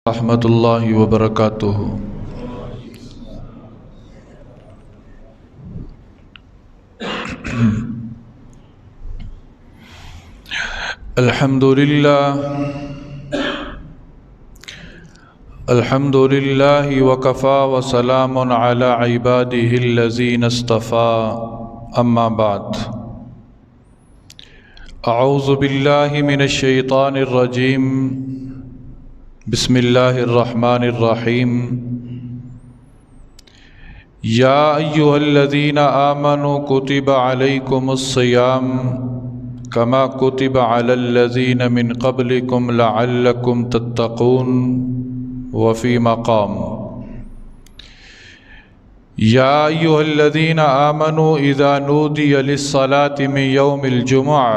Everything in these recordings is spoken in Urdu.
رحمۃ اللہ وبرکاتہ۔ الحمد للہ وکفیٰ وسلام علی عبادہ الذین اصطفیٰ، اما بعد۔ اعوذ باللہ من الشیطان الرجیم، بسم اللہ الرحمن الرحیم۔ یا ایہا الذین آمنوا کتب علیکم الصیام کما کتب علی الذین من قبلکم لعلکم تتقون۔ وفی مقام یا ایہا الذین آمنوا اذا نودی للصلاة من یوم الجمعہ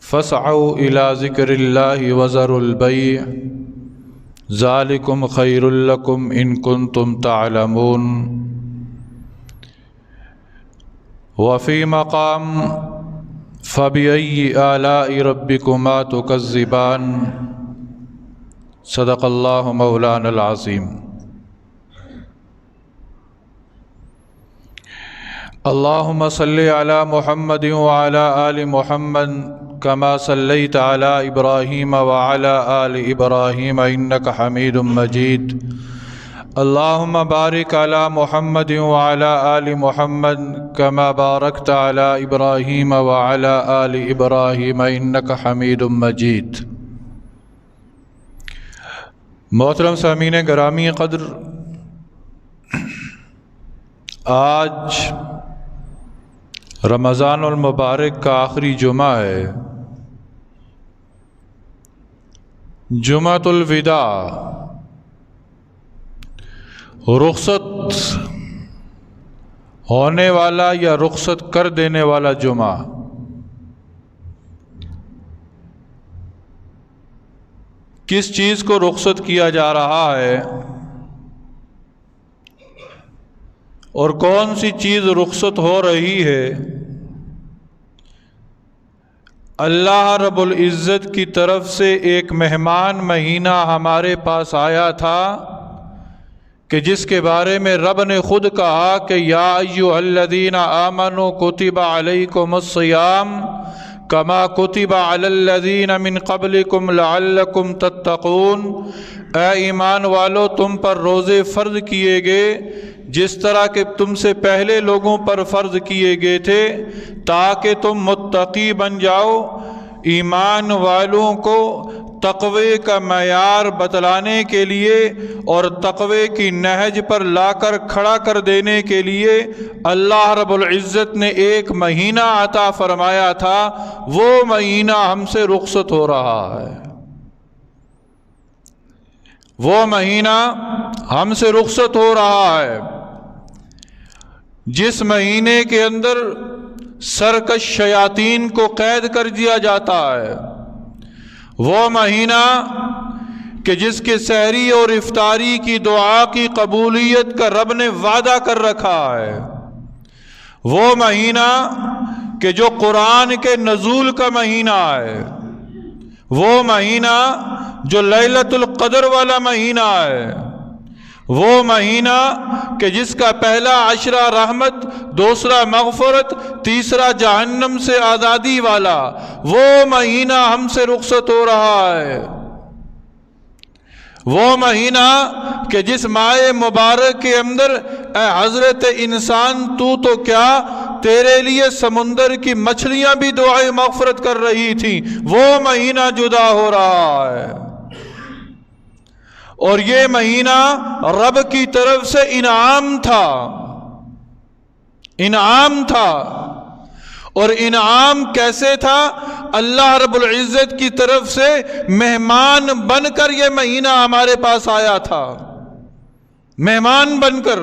فاسعوا إلى ذکر اللہ وذروا البیع ذالکم خیر لکم ان کنتم تعلمون۔ وفی مقام فبأي آلاء ربكما تكذبان۔ صدق اللہ مولانا العظیم۔ اللہم صلی علی محمد وعلی آل محمد کما صلیت علی ابراہیم وعلی آل ابراہیم انک حمید مجید۔ اللہم بارک علی محمد وعلی آل محمد کما بارکت علی ابراہیم وعلی آل ابراہیم انک حمید مجید۔ محترم سامعین گرامی قدر، آج رمضان المبارک کا آخری جمعہ ہے، جمعۃ الوداع، رخصت ہونے والا یا رخصت کر دینے والا جمعہ۔ کس چیز کو رخصت کیا جا رہا ہے اور کون سی چیز رخصت ہو رہی ہے؟ اللہ رب العزت کی طرف سے ایک مہمان مہینہ ہمارے پاس آیا تھا کہ جس کے بارے میں رب نے خود کہا کہ یا ایھا الذین آمنوا کتب علیکم الصیام کما کتب علی الذین من قبلکم لعلکم تتقون۔ اے ایمان والو، تم پر روزے فرض کیے گئے جس طرح کہ تم سے پہلے لوگوں پر فرض کیے گئے تھے تاکہ تم متقی بن جاؤ۔ ایمان والوں کو تقوی کا معیار بتلانے کے لیے اور تقوی کی نہج پر لا کر کھڑا کر دینے کے لیے اللہ رب العزت نے ایک مہینہ عطا فرمایا تھا، وہ مہینہ ہم سے رخصت ہو رہا ہے، وہ مہینہ ہم سے رخصت ہو رہا ہے جس مہینے کے اندر سرکش شیاطین کو قید کر دیا جاتا ہے، وہ مہینہ کہ جس کے سحری اور افطاری کی دعا کی قبولیت کا رب نے وعدہ کر رکھا ہے، وہ مہینہ کہ جو قرآن کے نزول کا مہینہ ہے، وہ مہینہ جو لیلۃ القدر والا مہینہ ہے، وہ مہینہ کہ جس کا پہلا عشرہ رحمت، دوسرا مغفرت، تیسرا جہنم سے آزادی والا، وہ مہینہ ہم سے رخصت ہو رہا ہے، وہ مہینہ کہ جس ماہ مبارک کے اندر اے حضرت انسان تو کیا تیرے لیے سمندر کی مچھلیاں بھی دعائے مغفرت کر رہی تھیں، وہ مہینہ جدا ہو رہا ہے۔ اور یہ مہینہ رب کی طرف سے انعام تھا، انعام تھا۔ اور انعام کیسے تھا؟ اللہ رب العزت کی طرف سے مہمان بن کر یہ مہینہ ہمارے پاس آیا تھا، مہمان بن کر۔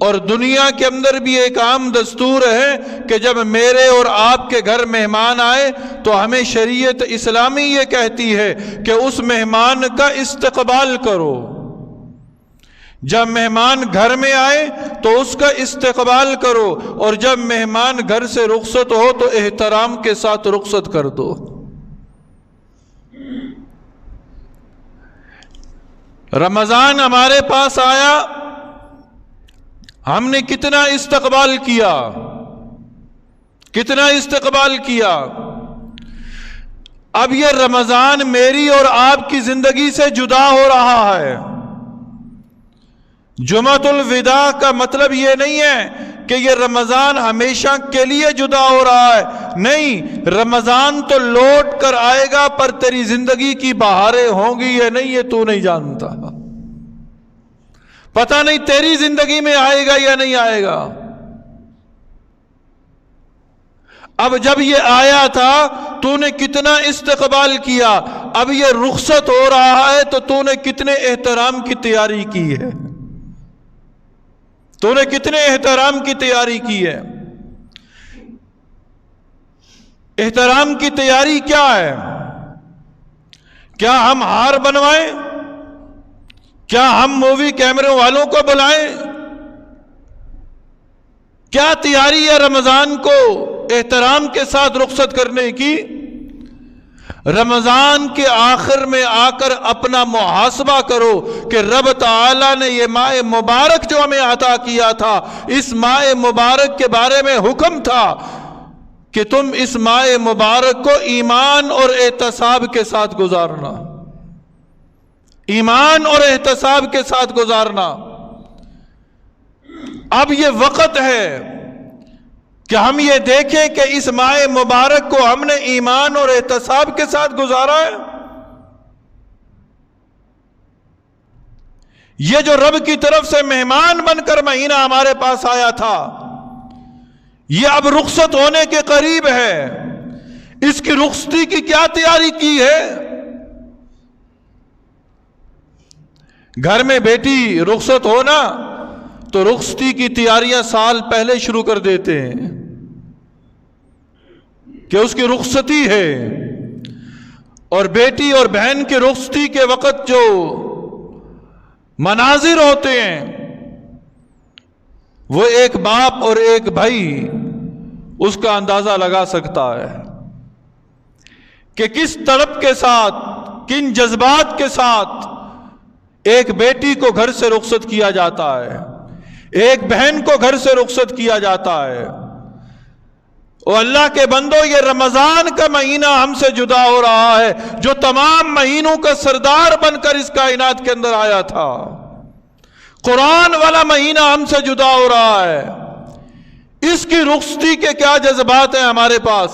اور دنیا کے اندر بھی ایک عام دستور ہے کہ جب میرے اور آپ کے گھر مہمان آئے تو ہمیں شریعت اسلامی یہ کہتی ہے کہ اس مہمان کا استقبال کرو۔ جب مہمان گھر میں آئے تو اس کا استقبال کرو، اور جب مہمان گھر سے رخصت ہو تو احترام کے ساتھ رخصت کر دو۔ رمضان ہمارے پاس آیا، ہم نے کتنا استقبال کیا، کتنا استقبال کیا۔ اب یہ رمضان میری اور آپ کی زندگی سے جدا ہو رہا ہے۔ جمعۃ الوداع کا مطلب یہ نہیں ہے کہ یہ رمضان ہمیشہ کے لیے جدا ہو رہا ہے، نہیں، رمضان تو لوٹ کر آئے گا، پر تیری زندگی کی بہاریں ہوں گی یا نہیں یہ تو نہیں جانتا، پتہ نہیں تیری زندگی میں آئے گا یا نہیں آئے گا۔ اب جب یہ آیا تھا تو نے کتنا استقبال کیا، اب یہ رخصت ہو رہا ہے تو تو نے کتنے احترام کی تیاری کی ہے، تو نے کتنے احترام کی تیاری کی ہے۔ احترام کی تیاری کیا ہے؟ کیا ہم ہار بنوائیں؟ کیا ہم مووی کیمرے والوں کو بلائیں؟ کیا تیاری ہے رمضان کو احترام کے ساتھ رخصت کرنے کی؟ رمضان کے آخر میں آ کر اپنا محاسبہ کرو کہ رب تعالیٰ نے یہ ماہ مبارک جو ہمیں عطا کیا تھا، اس ماہ مبارک کے بارے میں حکم تھا کہ تم اس ماہ مبارک کو ایمان اور احتساب کے ساتھ گزارنا، ایمان اور احتساب کے ساتھ گزارنا۔ اب یہ وقت ہے کہ ہم یہ دیکھیں کہ اس ماہ مبارک کو ہم نے ایمان اور احتساب کے ساتھ گزارا ہے۔ یہ جو رب کی طرف سے مہمان بن کر مہینہ ہمارے پاس آیا تھا، یہ اب رخصت ہونے کے قریب ہے، اس کی رخصتی کی کیا تیاری کی ہے؟ گھر میں بیٹی رخصت ہونا تو رخصتی کی تیاریاں سال پہلے شروع کر دیتے ہیں کہ اس کی رخصتی ہے، اور بیٹی اور بہن کی رخصتی کے وقت جو مناظر ہوتے ہیں وہ ایک باپ اور ایک بھائی اس کا اندازہ لگا سکتا ہے کہ کس طرف کے ساتھ، کن جذبات کے ساتھ ایک بیٹی کو گھر سے رخصت کیا جاتا ہے، ایک بہن کو گھر سے رخصت کیا جاتا ہے۔ اور اللہ کے بندو، یہ رمضان کا مہینہ ہم سے جدا ہو رہا ہے جو تمام مہینوں کا سردار بن کر اس کائنات کے اندر آیا تھا۔ قرآن والا مہینہ ہم سے جدا ہو رہا ہے، اس کی رخصتی کے کیا جذبات ہیں ہمارے پاس؟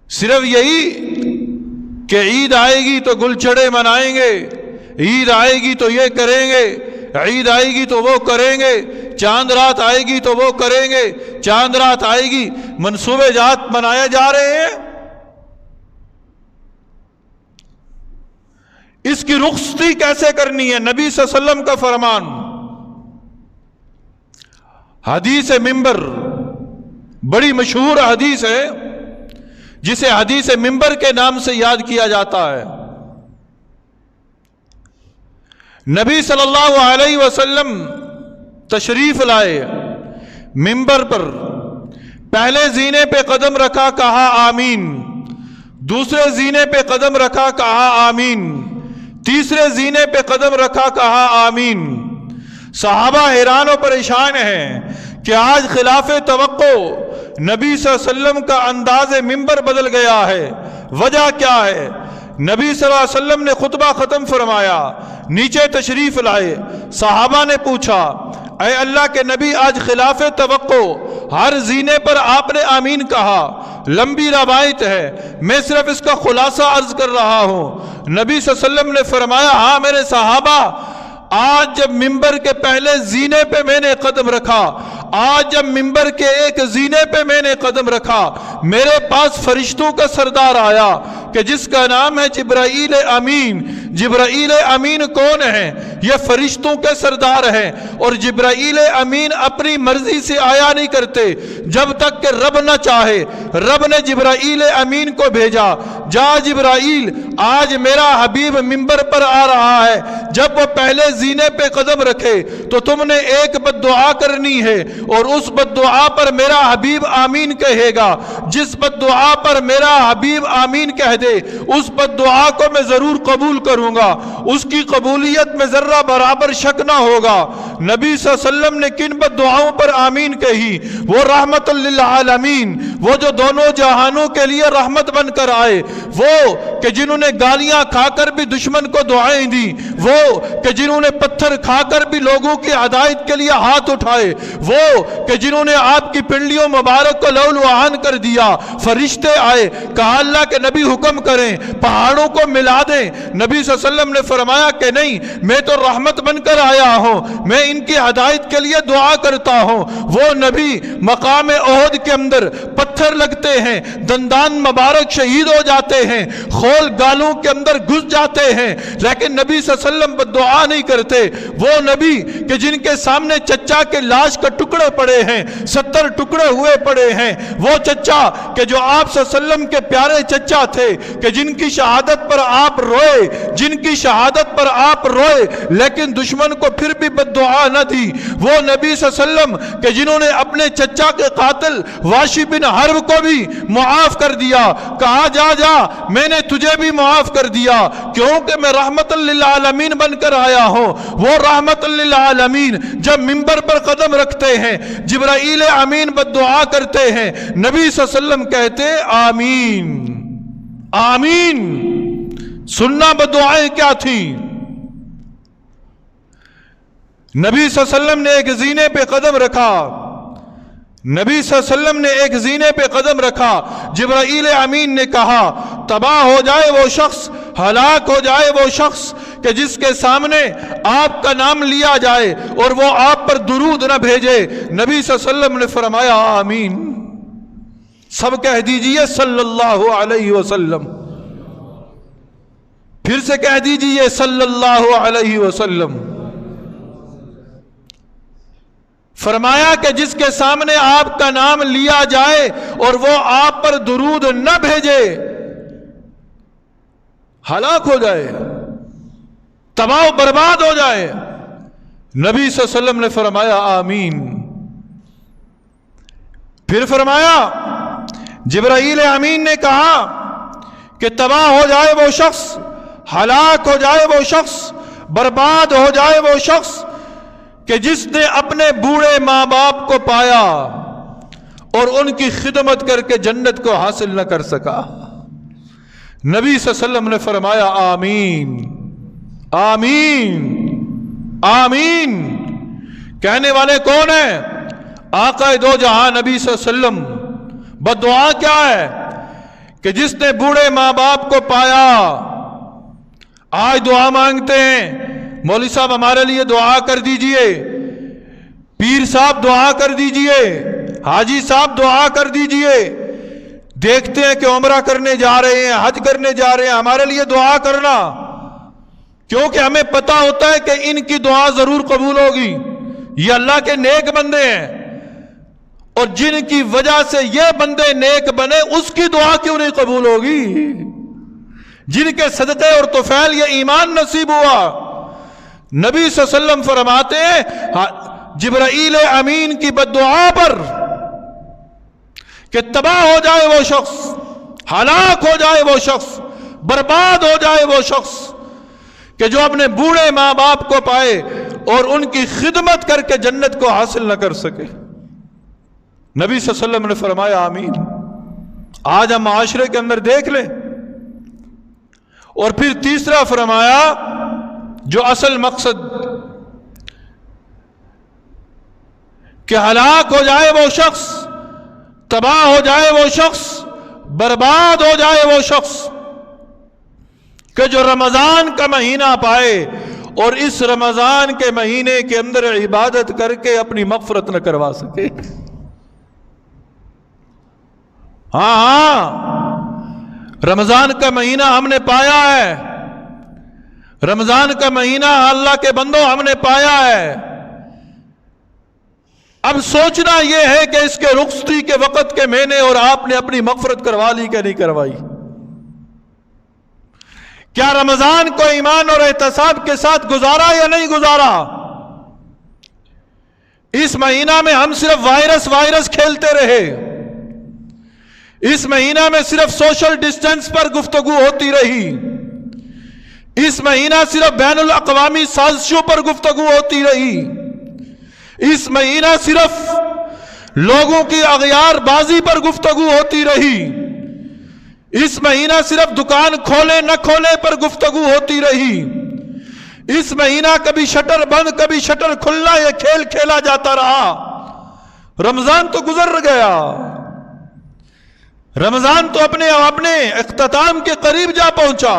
صرف یہی کہ عید آئے گی تو گلچڑے منائیں گے، عید آئے گی تو یہ کریں گے، عید آئے گی تو وہ کریں گے، چاند رات آئے گی تو وہ کریں گے، چاند رات آئے گی، منصوبے جات بنائے جا رہے ہیں۔ اس کی رخصتی کیسے کرنی ہے؟ نبی صلی اللہ علیہ وسلم کا فرمان، حدیث منبر، بڑی مشہور حدیث ہے جسے حدیث منبر کے نام سے یاد کیا جاتا ہے۔ نبی صلی اللہ علیہ وسلم تشریف لائے منبر پر، پہلے زینے پہ قدم رکھا، کہا آمین، دوسرے زینے پہ قدم رکھا، کہا آمین، تیسرے زینے پہ قدم رکھا، کہا آمین۔ صحابہ حیران و پریشان ہیں کہ آج خلاف توقع نبی صلی اللہ علیہ وسلم کا انداز منبر بدل گیا ہے، وجہ کیا ہے؟ نبی صلی اللہ علیہ وسلم نے خطبہ ختم فرمایا، نیچے تشریف لائے، صحابہ نے پوچھا اے اللہ کے نبی، آج خلاف توقع ہر زینے پر آپ نے آمین کہا، لمبی روایت ہے، میں صرف اس کا خلاصہ عرض کر رہا ہوں۔ نبی صلی اللہ علیہ وسلم نے فرمایا ہاں میرے صحابہ، آج جب منبر کے پہلے زینے پہ میں نے قدم رکھا، آج جب منبر کے ایک زینے پہ میں نے قدم رکھا، میرے پاس فرشتوں کا سردار آیا کہ جس کا نام ہے جبرائیل امین۔ جبرائیل امین کون ہے؟ یہ فرشتوں کے سردار ہیں، اور جبرائیل امین اپنی مرضی سے آیا نہیں کرتے، جب تک کہ رب نہ چاہے۔ رب نے جبرائیل امین کو بھیجا، جا جبرائیل، آج میرا حبیب منبر پر آ رہا ہے، جب وہ پہلے زینے پہ قدم رکھے تو تم نے ایک بد دعا کرنی ہے، اور اس بد دعا پر میرا حبیب آمین کہے گا۔ جس بد دعا پر میرا حبیب آمین کہہ دے اس بد دعا کو میں ضرور قبول کروں گا، اس کی قبولیت میں ذرہ برابر شک نہ ہوگا۔ نبی صلی اللہ علیہ وسلم نے کن بد دعاؤں پر آمین کہی؟ وہ رحمت للعالمین، وہ جو دونوں جہانوں کے لیے رحمت بن کر آئے، وہ کہ جنہوں نے گالیاں کھا کر بھی دشمن کو دعائیں دی، وہ کہ جنہوں نے پتھر کھا کر بھی لوگوں کی ہدایت کے لیے ہاتھ اٹھائے، وہ کہ جنہوں نے آپ کی پنڈلیوں مبارک کو لؤلؤ آہن کر دیا۔ فرشتے آئے، کہا اللہ کے نبی حکم کریں پہاڑوں کو ملا دیں۔ نبی صلی اللہ علیہ وسلم نے فرمایا کہ نہیں، میں تو رحمت بن کر آیا ہوں، میں ان کی ہدایت کے لیے دعا کرتا ہوں۔ وہ نبی مقام احد کے اندر پتھر لگتے ہیں، دندان مبارک شہید ہو جاتے ہیں، خول گالوں کے اندر گھس جاتے ہیں، لیکن نبی صلی اللہ علیہ وسلم بد دعا نہیں کرتے۔ وہ نبی کہ جن کے سامنے چچا کے لاش کا ٹکڑے پڑے ہیں، 70 ٹکڑے ہوئے پڑے ہیں، وہ چچا کہ جو آپ صلی اللہ علیہ وسلم کے پیارے چچا تھے، کہ جن کی شہادت پر آپ روئے، جن کی شہادت پر آپ روئے لیکن دشمن کو پھر بھی بد دعا نہ دی۔ وہ نبی صلی اللہ علیہ وسلم کہ جنہوں نے اپنے چچا کے قاتل واشی بن حرب کو بھی معاف کر دیا، کہا جا جا میں نے تجھے بھی معاف کر دیا، کیونکہ میں رحمت للعالمین بن کر آیا ہوں۔ وہ رحمت للعالمین جب منبر پر قدم رکھتے ہیں، جبرائیل امین بد دعا کرتے ہیں، نبی صلی اللہ علیہ وسلم کہتے آمین آمین۔ سننا بد دعائیں کیا تھیں؟ نبی صلی اللہ علیہ وسلم نے ایک زینے پہ قدم رکھا، نبی صلی اللہ علیہ وسلم نے ایک زینے پہ قدم رکھا، جبرائیل امین نے کہا تباہ ہو جائے وہ شخص، ہلاک ہو جائے وہ شخص کہ جس کے سامنے آپ کا نام لیا جائے اور وہ آپ پر درود نہ بھیجے۔ نبی صلی اللہ علیہ وسلم نے فرمایا آمین۔ سب کہہ دیجئے صلی اللہ علیہ وسلم، پھر سے کہہ دیجئے صلی اللہ علیہ وسلم۔ فرمایا کہ جس کے سامنے آپ کا نام لیا جائے اور وہ آپ پر درود نہ بھیجے، ہلاک ہو جائے، تباہ و برباد ہو جائے۔ نبی صلی اللہ علیہ وسلم نے فرمایا آمین۔ پھر فرمایا جبرائیل امین نے کہا کہ تباہ ہو جائے وہ شخص، ہلاک ہو جائے وہ شخص، برباد ہو جائے وہ شخص کہ جس نے اپنے بوڑھے ماں باپ کو پایا اور ان کی خدمت کر کے جنت کو حاصل نہ کر سکا۔ نبی صلی اللہ علیہ وسلم نے فرمایا آمین آمین آمین۔ کہنے والے کون ہیں؟ آقا دو جہاں نبی صلی اللہ علیہ وسلم۔ بد دعا کیا ہے؟ کہ جس نے بوڑھے ماں باپ کو پایا۔ آج دعا مانگتے ہیں، مولوی صاحب ہمارے لیے دعا کر دیجئے، پیر صاحب دعا کر دیجئے، حاجی صاحب دعا کر دیجئے۔ دیکھتے ہیں کہ عمرہ کرنے جا رہے ہیں، حج کرنے جا رہے ہیں، ہمارے لیے دعا کرنا، کیونکہ ہمیں پتا ہوتا ہے کہ ان کی دعا ضرور قبول ہوگی، یہ اللہ کے نیک بندے ہیں، اور جن کی وجہ سے یہ بندے نیک بنے اس کی دعا کیوں نہیں قبول ہوگی؟ جن کے صدقے اور طفیل یہ ایمان نصیب ہوا۔ نبی صلی اللہ علیہ وسلم فرماتے ہیں جبرائیل امین کی بد دعا پر کہ تباہ ہو جائے وہ شخص، ہلاک ہو جائے وہ شخص، برباد ہو جائے وہ شخص کہ جو اپنے بوڑھے ماں باپ کو پائے اور ان کی خدمت کر کے جنت کو حاصل نہ کر سکے۔ نبی صلی اللہ علیہ وسلم نے فرمایا آمین۔ آج ہم معاشرے کے اندر دیکھ لیں۔ اور پھر تیسرا فرمایا جو اصل مقصد کہ ہلاک ہو جائے وہ شخص، تباہ ہو جائے وہ شخص، برباد ہو جائے وہ شخص کہ جو رمضان کا مہینہ پائے اور اس رمضان کے مہینے کے اندر عبادت کر کے اپنی مغفرت نہ کروا سکے۔ ہاں رمضان کا مہینہ ہم نے پایا ہے، رمضان کا مہینہ اللہ کے بندوں ہم نے پایا ہے۔ اب سوچنا یہ ہے کہ اس کے رخصتی کے وقت کے میں نے اور آپ نے اپنی مغفرت کروا لی کہ نہیں کروائی۔ کیا رمضان کو ایمان اور احتساب کے ساتھ گزارا یا نہیں گزارا؟ اس مہینہ میں ہم صرف وائرس کھیلتے رہے، اس مہینہ میں صرف سوشل ڈسٹینس پر گفتگو ہوتی رہی، اس مہینہ صرف بین الاقوامی سازشوں پر گفتگو ہوتی رہی، اس مہینہ صرف لوگوں کی اغیار بازی پر گفتگو ہوتی رہی، اس مہینہ صرف دکان کھولے نہ کھولے پر گفتگو ہوتی رہی، اس مہینہ کبھی شٹر بند کبھی شٹر کھلنا یہ کھیل کھیلا جاتا رہا۔ رمضان تو گزر گیا، رمضان تو اپنے اختتام کے قریب جا پہنچا،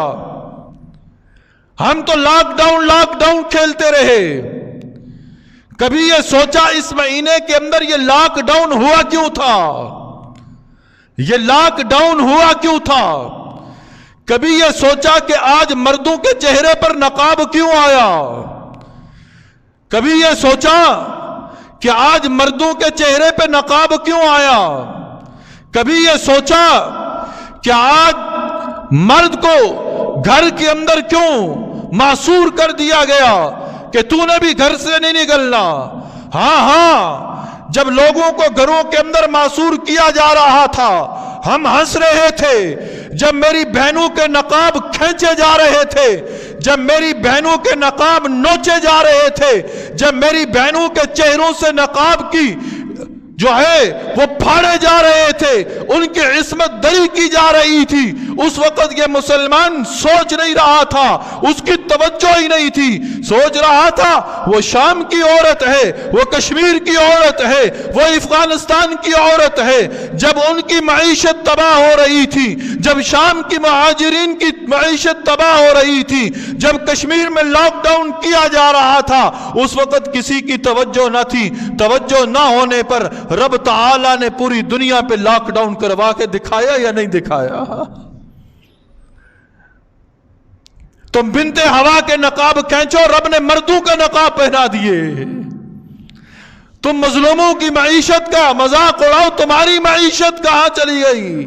ہم تو لاک ڈاؤن کھیلتے رہے۔ کبھی یہ سوچا اس مہینے کے اندر یہ لاک ڈاؤن ہوا کیوں تھا؟ یہ لاک ڈاؤن ہوا کیوں تھا؟ کبھی یہ سوچا کہ آج مردوں کے چہرے پر نقاب کیوں آیا؟ کبھی یہ سوچا کہ آج مردوں کے چہرے پہ نقاب کیوں آیا؟ کبھی یہ سوچا کہ آج مرد کو گھر کے اندر کیوں معصور کر دیا گیا کہ تو نے بھی گھر سے نہیں نکلنا؟ ہاں جب لوگوں کو گھروں کے اندر معصور کیا جا رہا تھا ہم ہنس رہے تھے، جب میری بہنوں کے نقاب کھینچے جا رہے تھے، جب میری بہنوں کے نقاب نوچے جا رہے تھے، جب میری بہنوں کے چہروں سے نقاب کی جو ہے وہ پھاڑے جا رہے تھے، ان کی عصمت دری کی جا رہی تھی، اس وقت یہ مسلمان سوچ نہیں رہا تھا، اس کی توجہ ہی نہیں تھی، سوچ رہا تھا وہ شام کی عورت ہے، وہ کشمیر کی عورت ہے، وہ افغانستان کی عورت ہے۔ جب ان کی معیشت تباہ ہو رہی تھی، جب شام کی مہاجرین کی معیشت تباہ ہو رہی تھی، جب کشمیر میں لاک ڈاؤن کیا جا رہا تھا، اس وقت کسی کی توجہ نہ تھی۔ توجہ نہ ہونے پر رب تعالیٰ نے پوری دنیا پہ لاک ڈاؤن کروا کے دکھایا یا نہیں دکھایا؟ تم بنت ہوا کے نقاب کھینچو، رب نے مردوں کا نقاب پہنا دیے۔ تم مظلوموں کی معیشت کا مذاق اڑاؤ، تمہاری معیشت کہاں چلی گئی؟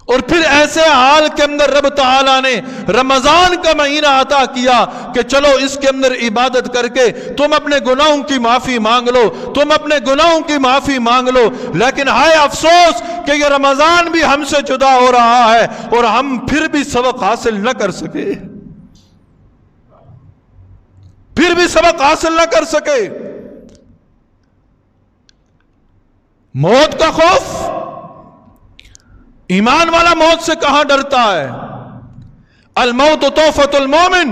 اور پھر ایسے حال کے اندر رب تعالیٰ نے رمضان کا مہینہ عطا کیا کہ چلو اس کے اندر عبادت کر کے تم اپنے گناہوں کی معافی مانگ لو، تم اپنے گناہوں کی معافی مانگ لو۔ لیکن ہائے افسوس کہ یہ رمضان بھی ہم سے جدا ہو رہا ہے اور ہم پھر بھی سبق حاصل نہ کر سکے، پھر بھی سبق حاصل نہ کر سکے۔ موت کا خوف، ایمان والا موت سے کہاں ڈرتا ہے؟ الموت تحفۃ المومن،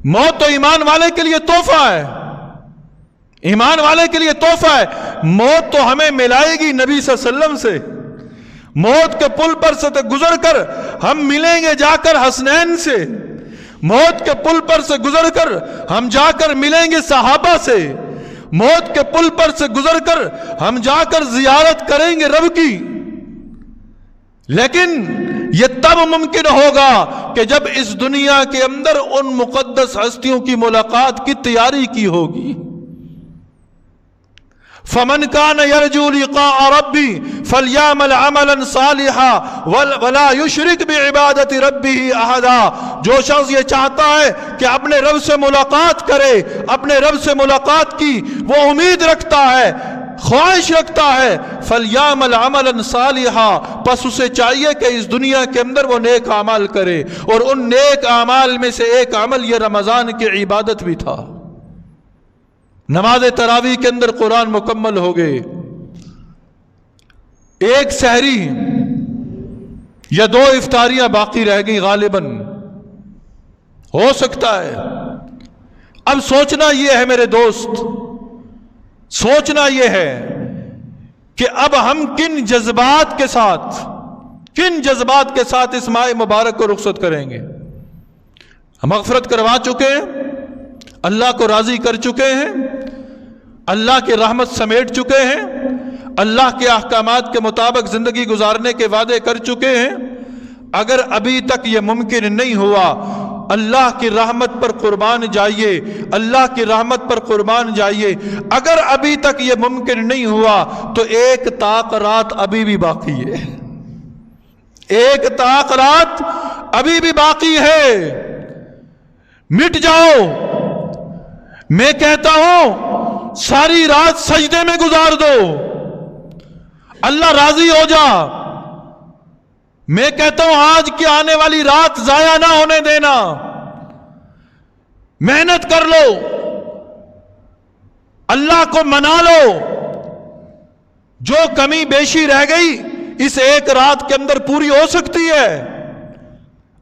موت تو ایمان والے کے لیے تحفہ ہے، ایمان والے کے لیے تحفہ ہے۔ موت تو ہمیں ملائے گی نبی صلی اللہ علیہ وسلم سے، موت کے پل پر سے گزر کر ہم ملیں گے جا کر حسنین سے، موت کے پل پر سے گزر کر ہم جا کر ملیں گے صحابہ سے، موت کے پل پر سے گزر کر ہم جا کر زیارت کریں گے رب کی۔ لیکن یہ تب ممکن ہوگا کہ جب اس دنیا کے اندر ان مقدس ہستیوں کی ملاقات کی تیاری کی ہوگی۔ فمن کان یرجو لقاء ربی فلیعمل عملا صالحا ولا یشرک بعبادت ربہ احدا۔ جو شخص یہ چاہتا ہے کہ اپنے رب سے ملاقات کرے، اپنے رب سے ملاقات کی وہ امید رکھتا ہے، خواہش رکھتا ہے، فَلْيَعْمَلْ عَمَلًا صَالِحًا، پس اسے چاہیے کہ اس دنیا کے اندر وہ نیک اعمال کرے۔ اور ان نیک اعمال میں سے ایک عمل یہ رمضان کی عبادت بھی تھا۔ نماز تراویح کے اندر قرآن مکمل ہو گئے، ایک سحری یا دو افطاریاں باقی رہ گئی غالباً، ہو سکتا ہے۔ اب سوچنا یہ ہے میرے دوست، سوچنا یہ ہے کہ اب ہم کن جذبات کے ساتھ اس ماہ مبارک کو رخصت کریں گے۔ ہم مغفرت کروا چکے ہیں، اللہ کو راضی کر چکے ہیں، اللہ کی رحمت سمیٹ چکے ہیں، اللہ کے احکامات کے مطابق زندگی گزارنے کے وعدے کر چکے ہیں۔ اگر ابھی تک یہ ممکن نہیں ہوا، اللہ کی رحمت پر قربان جائیے، اللہ کی رحمت پر قربان جائیے۔ اگر ابھی تک یہ ممکن نہیں ہوا تو ایک طاق رات ابھی بھی باقی ہے، ایک طاق رات ابھی بھی باقی ہے، مٹ جاؤ۔ میں کہتا ہوں ساری رات سجدے میں گزار دو، اللہ راضی ہو جا۔ میں کہتا ہوں آج کی آنے والی رات ضائع نہ ہونے دینا، محنت کر لو، اللہ کو منا لو۔ جو کمی بیشی رہ گئی اس ایک رات کے اندر پوری ہو سکتی ہے۔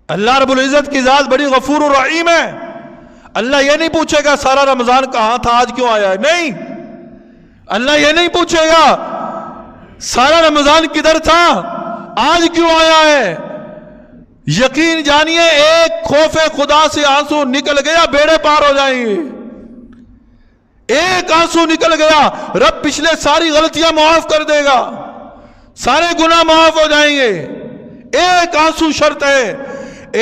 اللہ رب العزت کی ذات بڑی غفور و رحیم ہے۔ اللہ یہ نہیں پوچھے گا سارا رمضان کہاں تھا آج کیوں آیا ہے، نہیں، اللہ یہ نہیں پوچھے گا سارا رمضان کدھر تھا آج کیوں آیا ہے۔ یقین جانیے ایک خوف خدا سے آنسو نکل گیا بیڑے پار ہو جائیں گے۔ ایک آنسو نکل گیا رب پچھلے ساری غلطیاں معاف کر دے گا، سارے گناہ معاف ہو جائیں گے۔ ایک آنسو شرط ہے،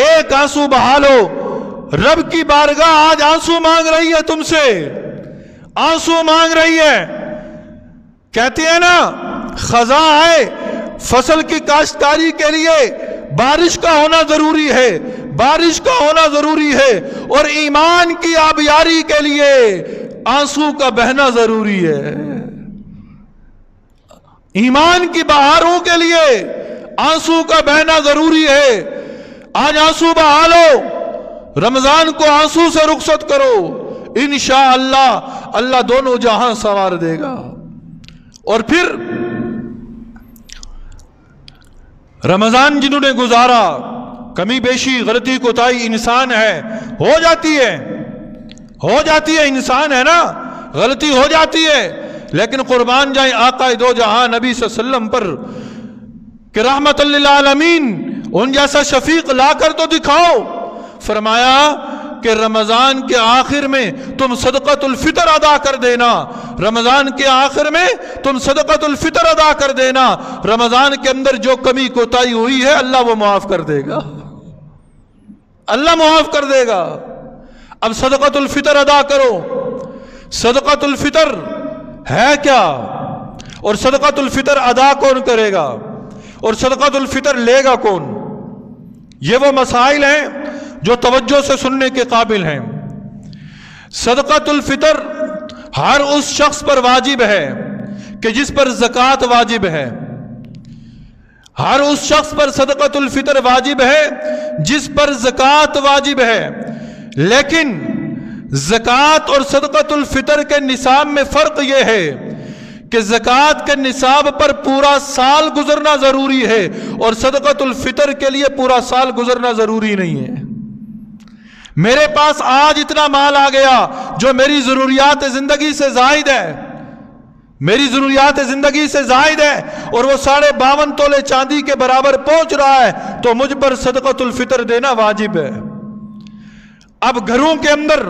ایک آنسو بہا لو۔ رب کی بارگاہ آج آنسو مانگ رہی ہے تم سے، آنسو مانگ رہی ہے۔ کہتے ہیں نا خزاں ہے، فصل کی کاشتکاری کے لیے بارش کا ہونا ضروری ہے، بارش کا ہونا ضروری ہے، اور ایمان کی آبیاری کے لیے آنسو کا بہنا ضروری ہے۔ ایمان کی بہاروں کے لیے آنسو کا بہنا ضروری ہے۔ آج آنسو بہا لو، رمضان کو آنسو سے رخصت کرو، انشاءاللہ اللہ دونوں جہاں سنوار دے گا۔ اور پھر رمضان جنہوں نے گزارا، کمی بیشی غلطی کوتاہی انسان ہے، ہو جاتی ہے، انسان ہے نا، غلطی ہو جاتی ہے، لیکن قربان جائیں آقا دو جہاں نبی صلی اللہ علیہ وسلم پر کہ رحمت للعالمین، ان جیسا شفیق لا کر تو دکھاؤ۔ فرمایا کہ رمضان کے آخر میں تم صدقۃ الفطر ادا کر دینا، رمضان کے آخر میں تم صدقۃ الفطر ادا کر دینا، رمضان کے اندر جو کمی کوتاہی ہوئی ہے اللہ وہ معاف کر دے گا، اللہ معاف کر دے گا۔ اب صدقۃ الفطر ادا کرو۔ صدقۃ الفطر ہے کیا، اور صدقۃ الفطر ادا کون کرے گا، اور صدقۃ الفطر لے گا کون؟ یہ وہ مسائل ہیں جو توجہ سے سننے کے قابل ہیں۔ صدقۃ الفطر ہر اس شخص پر واجب ہے کہ جس پر زکوٰۃ واجب ہے، ہر اس شخص پر صدقۃ الفطر واجب ہے جس پر زکوٰۃ واجب ہے، لیکن زکوٰۃ اور صدقۃ الفطر کے نصاب میں فرق یہ ہے کہ زکوٰۃ کے نصاب پر پورا سال گزرنا ضروری ہے، اور صدقۃ الفطر کے لیے پورا سال گزرنا ضروری نہیں ہے۔ میرے پاس آج اتنا مال آ گیا جو میری ضروریات زندگی سے زائد ہے، میری ضروریات زندگی سے زائد ہے، اور وہ 52.5 تولے چاندی کے برابر پہنچ رہا ہے، تو مجھ پر صدقۃ الفطر دینا واجب ہے۔ اب گھروں کے اندر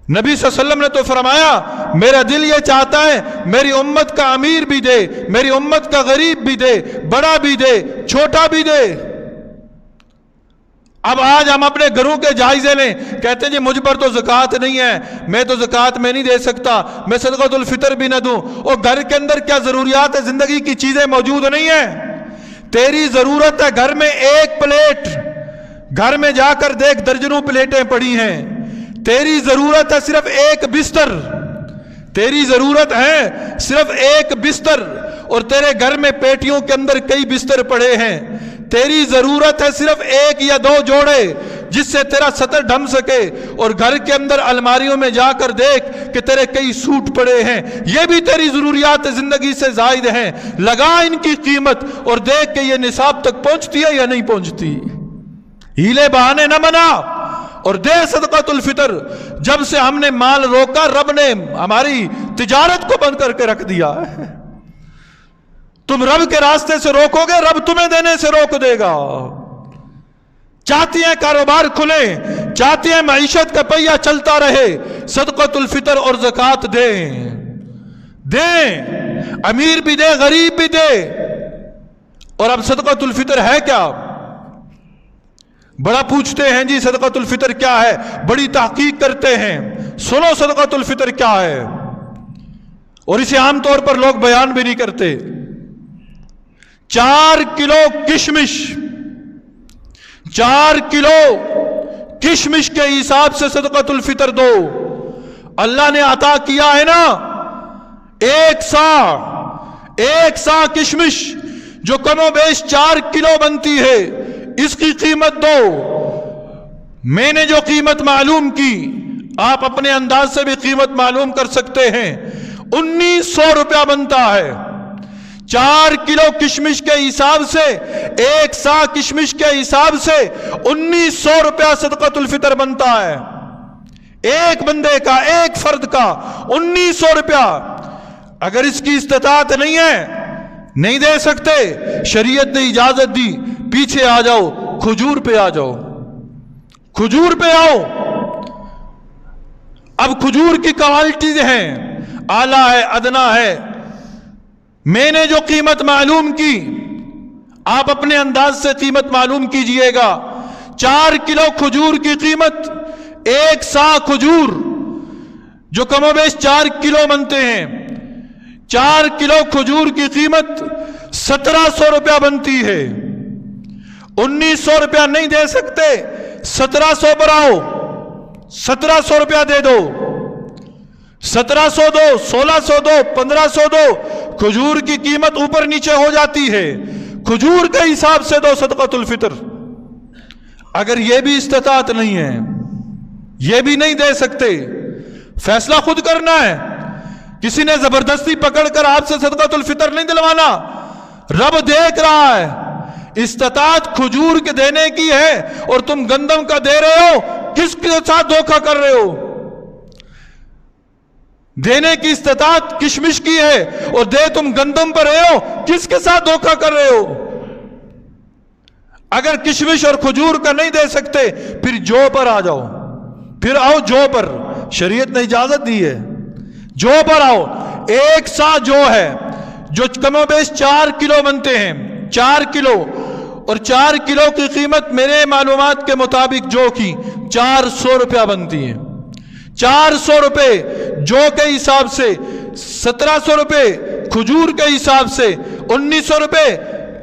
نبی صلی اللہ علیہ وسلم نے تو فرمایا میرا دل یہ چاہتا ہے میری امت کا امیر بھی دے، میری امت کا غریب بھی دے، بڑا بھی دے، چھوٹا بھی دے۔ اب آج ہم اپنے گھروں کے جائزے لیں، کہتے ہیں جی مجھ پر تو زکوٰۃ نہیں ہے، میں تو زکوٰۃ میں نہیں دے سکتا، میں صدقۃ الفطر بھی نہ دوں۔ اور گھر کے اندر کیا ضروریات زندگی کی چیزیں موجود نہیں ہیں؟ تیری ضرورت ہے گھر میں ایک پلیٹ، گھر میں جا کر دیکھ درجنوں پلیٹیں پڑی ہیں۔ تیری ضرورت ہے صرف ایک بستر، تیری ضرورت ہے صرف ایک بستر، اور تیرے گھر میں پیٹیوں کے اندر کئی بستر پڑے ہیں۔ تیری ضرورت ہے صرف ایک یا دو جوڑے جس سے تیرا سطر ڈھم سکے، اور گھر کے اندر الماریوں میں جا کر دیکھ کہ تیرے کئی سوٹ پڑے ہیں، یہ بھی تیری ضروریات زندگی سے زائد ہیں۔ لگا ان کی قیمت اور دیکھ کہ یہ نصاب تک پہنچتی ہے یا نہیں پہنچتی۔ ہیلے بہانے نہ بنا اور دے صدقۃ الفطر۔ جب سے ہم نے مال روکا رب نے ہماری تجارت کو بند کر کے رکھ دیا ہے۔ تم رب کے راستے سے روکو گے رب تمہیں دینے سے روک دے گا۔ چاہتی ہیں کاروبار کھلے، چاہتی ہیں معیشت کا پہیہ چلتا رہے، صدقۃ الفطر اور زکوٰۃ دیں، امیر بھی دے غریب بھی دے۔ اور اب صدقۃ الفطر ہے کیا؟ بڑا پوچھتے ہیں جی صدقۃ الفطر کیا ہے، بڑی تحقیق کرتے ہیں۔ سنو صدقۃ الفطر کیا ہے، اور اسے عام طور پر لوگ بیان بھی نہیں کرتے۔ 4 کلو کشمش 4 کلو کشمش کے حساب سے صدقۃ الفطر دو. اللہ نے عطا کیا ہے نا ایک سا کشمش جو کم و بیش 4 کلو بنتی ہے، اس کی قیمت دو. میں نے جو قیمت معلوم کی، آپ اپنے انداز سے بھی قیمت معلوم کر سکتے ہیں، 1900 روپیہ بنتا ہے. 4 کلو کشمش کے حساب سے، ایک سا کشمش کے حساب سے 1900 روپیہ صدقۃ الفطر بنتا ہے. ایک بندے کا، ایک فرد کا 1900 روپیہ. اگر اس کی استطاعت نہیں ہے، نہیں دے سکتے، شریعت نے اجازت دی، پیچھے آ جاؤ، کھجور پہ آ جاؤ، کھجور پہ آؤ. اب کھجور کی کوالٹیز ہیں، اعلیٰ ہے، ادنا ہے. میں نے جو قیمت معلوم کی، آپ اپنے انداز سے قیمت معلوم کیجئے گا. 4 کلو کھجور کی قیمت، ایک سا کھجور جو کم و بیش 4 کلو بنتے ہیں، 4 کلو کھجور کی قیمت 1700 روپیہ بنتی ہے. 1900 روپیہ نہیں دے سکتے، 1700 پر آؤ، 1700 روپیہ دے دو. 1700 دو، 1600 دو، 1500 دو. کھجور کی قیمت اوپر نیچے ہو جاتی ہے، کھجور کے حساب سے دو صدقۃ الفطر. اگر یہ بھی استطاعت نہیں ہے، یہ بھی نہیں دے سکتے، فیصلہ خود کرنا ہے. کسی نے زبردستی پکڑ کر آپ سے صدقۃ الفطر نہیں دلوانا. رب دیکھ رہا ہے. استطاعت کھجور کے دینے کی ہے اور تم گندم کا دے رہے ہو. کس کے ساتھ دھوکہ کر رہے ہو؟ دینے کی استطاعت کشمش کی ہے اور دے تم گندم پر رہے ہو. کس کے ساتھ دھوکہ کر رہے ہو؟ اگر کشمش اور کھجور کا نہیں دے سکتے، پھر جو پر آ جاؤ. پھر آؤ جو پر، شریعت نے اجازت دی ہے. جو پر آؤ. ایک سا جو ہے، جو کم و بیش 4 کلو بنتے ہیں، 4 کلو، اور 4 کلو کی قیمت میرے معلومات کے مطابق جو کی 400 روپیہ بنتی ہے. 400 روپے جو کے حساب سے، 1700 روپے کھجور کے حساب سے، 1900 روپے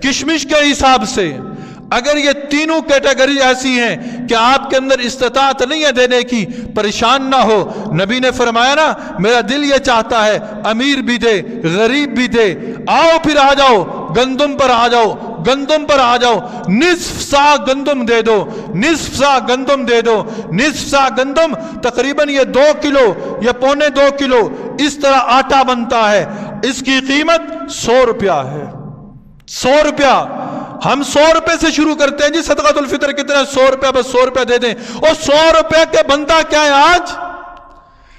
کشمش کے حساب سے. اگر یہ تینوں کیٹیگری ایسی ہیں کہ آپ کے اندر استطاعت نہیں ہے دینے کی، پریشان نہ ہو. نبی نے فرمایا نا، میرا دل یہ چاہتا ہے امیر بھی دے، غریب بھی دے. آؤ پھر آ جاؤ، گندم پر آ جاؤ، گندم پر آ جاؤ. نصف سا گندم دے دو، نصف سا گندم دے دو. نصف سا گندم تقریباً یہ 2 کلو یا 1.25 کلو اس طرح آٹا بنتا ہے. اس کی قیمت 100 روپیہ ہے. 100 روپیہ. ہم 100 روپے سے شروع کرتے ہیں جی صدقۃ الفطر کتنا؟ 100 روپیہ، بس 100 روپیہ دے دیں. اور 100 روپے کے بندہ کیا ہے آج؟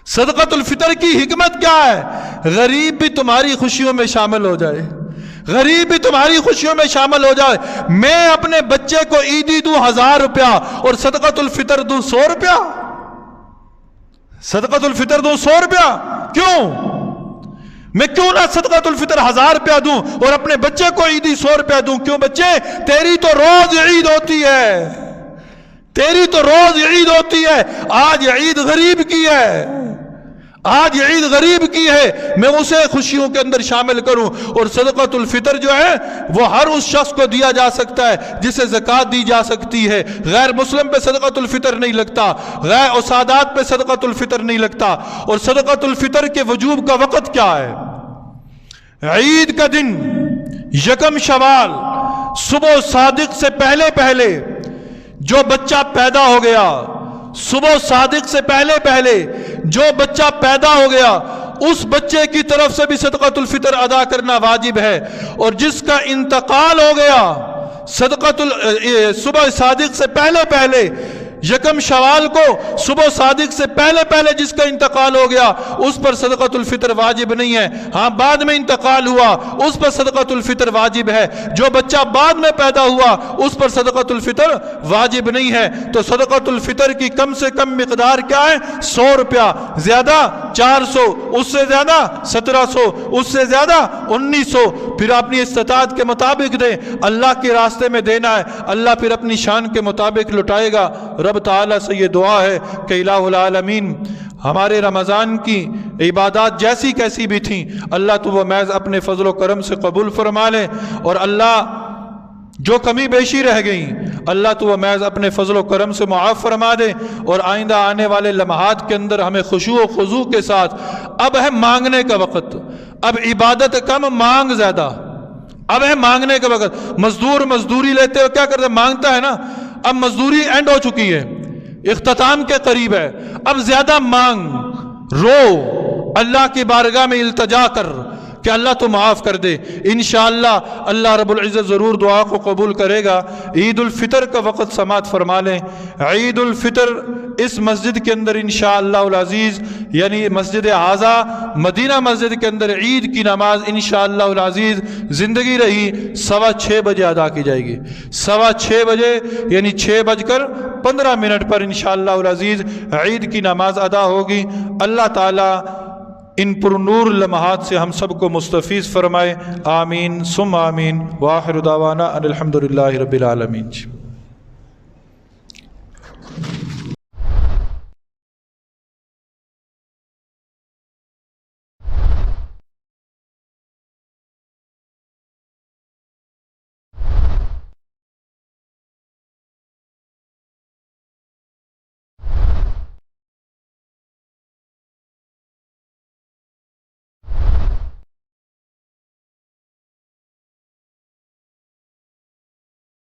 صدقۃ الفطر کی حکمت کیا ہے؟ غریب بھی تمہاری خوشیوں میں شامل ہو جائے، غریب بھی تمہاری خوشیوں میں شامل ہو جائے. میں اپنے بچے کو عیدی دوں 1000 روپیہ اور صدقۃ الفطر دوں 100 روپیہ. صدقۃ الفطر دوں 100 روپیہ. کیوں؟ میں کیوں نہ صدقۃ الفطر 1000 روپیہ دوں اور اپنے بچے کو عیدی 100 روپیہ دوں؟ کیوں بچے؟ تیری تو روز عید ہوتی ہے، تیری تو روز عید ہوتی ہے. آج عید غریب کی ہے، آج عید غریب کی ہے. میں اسے خوشیوں کے اندر شامل کروں. اور صدقۃ الفطر جو ہے وہ ہر اس شخص کو دیا جا سکتا ہے جسے زکوٰۃ دی جا سکتی ہے. غیر مسلم پہ صدقۃ الفطر نہیں لگتا، غیر اور سادات پہ صدقۃ الفطر نہیں لگتا. اور صدقۃ الفطر کے وجوب کا وقت کیا ہے؟ عید کا دن، یکم شوال، صبح صادق سے پہلے پہلے جو بچہ پیدا ہو گیا، صبح صادق سے پہلے پہلے جو بچہ پیدا ہو گیا، اس بچے کی طرف سے بھی صدقۃ الفطر ادا کرنا واجب ہے. اور جس کا انتقال ہو گیا صبح صادق سے پہلے پہلے، یکم شوال کو صبح صادق سے پہلے پہلے جس کا انتقال ہو گیا، اس پر صدقۃ الفطر واجب نہیں ہے. ہاں بعد میں انتقال ہوا اس پر صدقۃ الفطر واجب ہے. جو بچہ بعد میں پیدا ہوا اس پر صدقۃ الفطر واجب نہیں ہے. تو صدقۃ الفطر کی کم سے کم مقدار کیا ہے؟ 100 روپیہ. زیادہ 400، اس سے زیادہ 1700، اس سے زیادہ 1900. پھر اپنی استطاعت کے مطابق دیں. اللہ کے راستے میں دینا ہے، اللہ پھر اپنی شان کے مطابق لٹائے گا. رب تعالیٰ سے یہ دعا ہے کہ الہ العالمین ہمارے رمضان کی عبادات جیسی کیسی بھی تھیں، اللہ تو وہ محض اپنے فضل و کرم سے قبول فرما لے. اور اللہ جو کمی بیشی رہ گئیں اللہ تو وہ محض اپنے فضل و کرم سے معاف فرما دے، اور آئندہ آنے والے لمحات کے اندر ہمیں خشوع و خضوع کے ساتھ، اب ہے مانگنے کا وقت، اب عبادت کم مانگ زیادہ، اب ہے مانگنے کا وقت۔ مزدور مزدوری لیتے ہوئے کیا کرتے، مانگتا ہے نا، اب مزدوری اینڈ ہو چکی ہے، اختتام کے قریب ہے، اب زیادہ مانگ، رو، اللہ کی بارگاہ میں التجا کر کہ اللہ تو معاف کر دے۔ انشاءاللہ اللہ رب العزت ضرور دعا کو قبول کرے گا۔ عید الفطر کا وقت سماعت فرما لیں۔ عید الفطر اس مسجد کے اندر انشاءاللہ العزیز، یعنی مسجد اعظم مدینہ مسجد کے اندر عید کی نماز انشاءاللہ العزیز زندگی رہی 6:15 بجے ادا کی جائے گی۔ 6:15 بجے یعنی 6:15 پر انشاءاللہ العزیز عید کی نماز ادا ہوگی۔ اللہ تعالی ان پر نور لمحات سے ہم سب کو مستفیض فرمائے، آمین ثم آمین، وآخر دعوانا ان الحمدللہ رب العالمین۔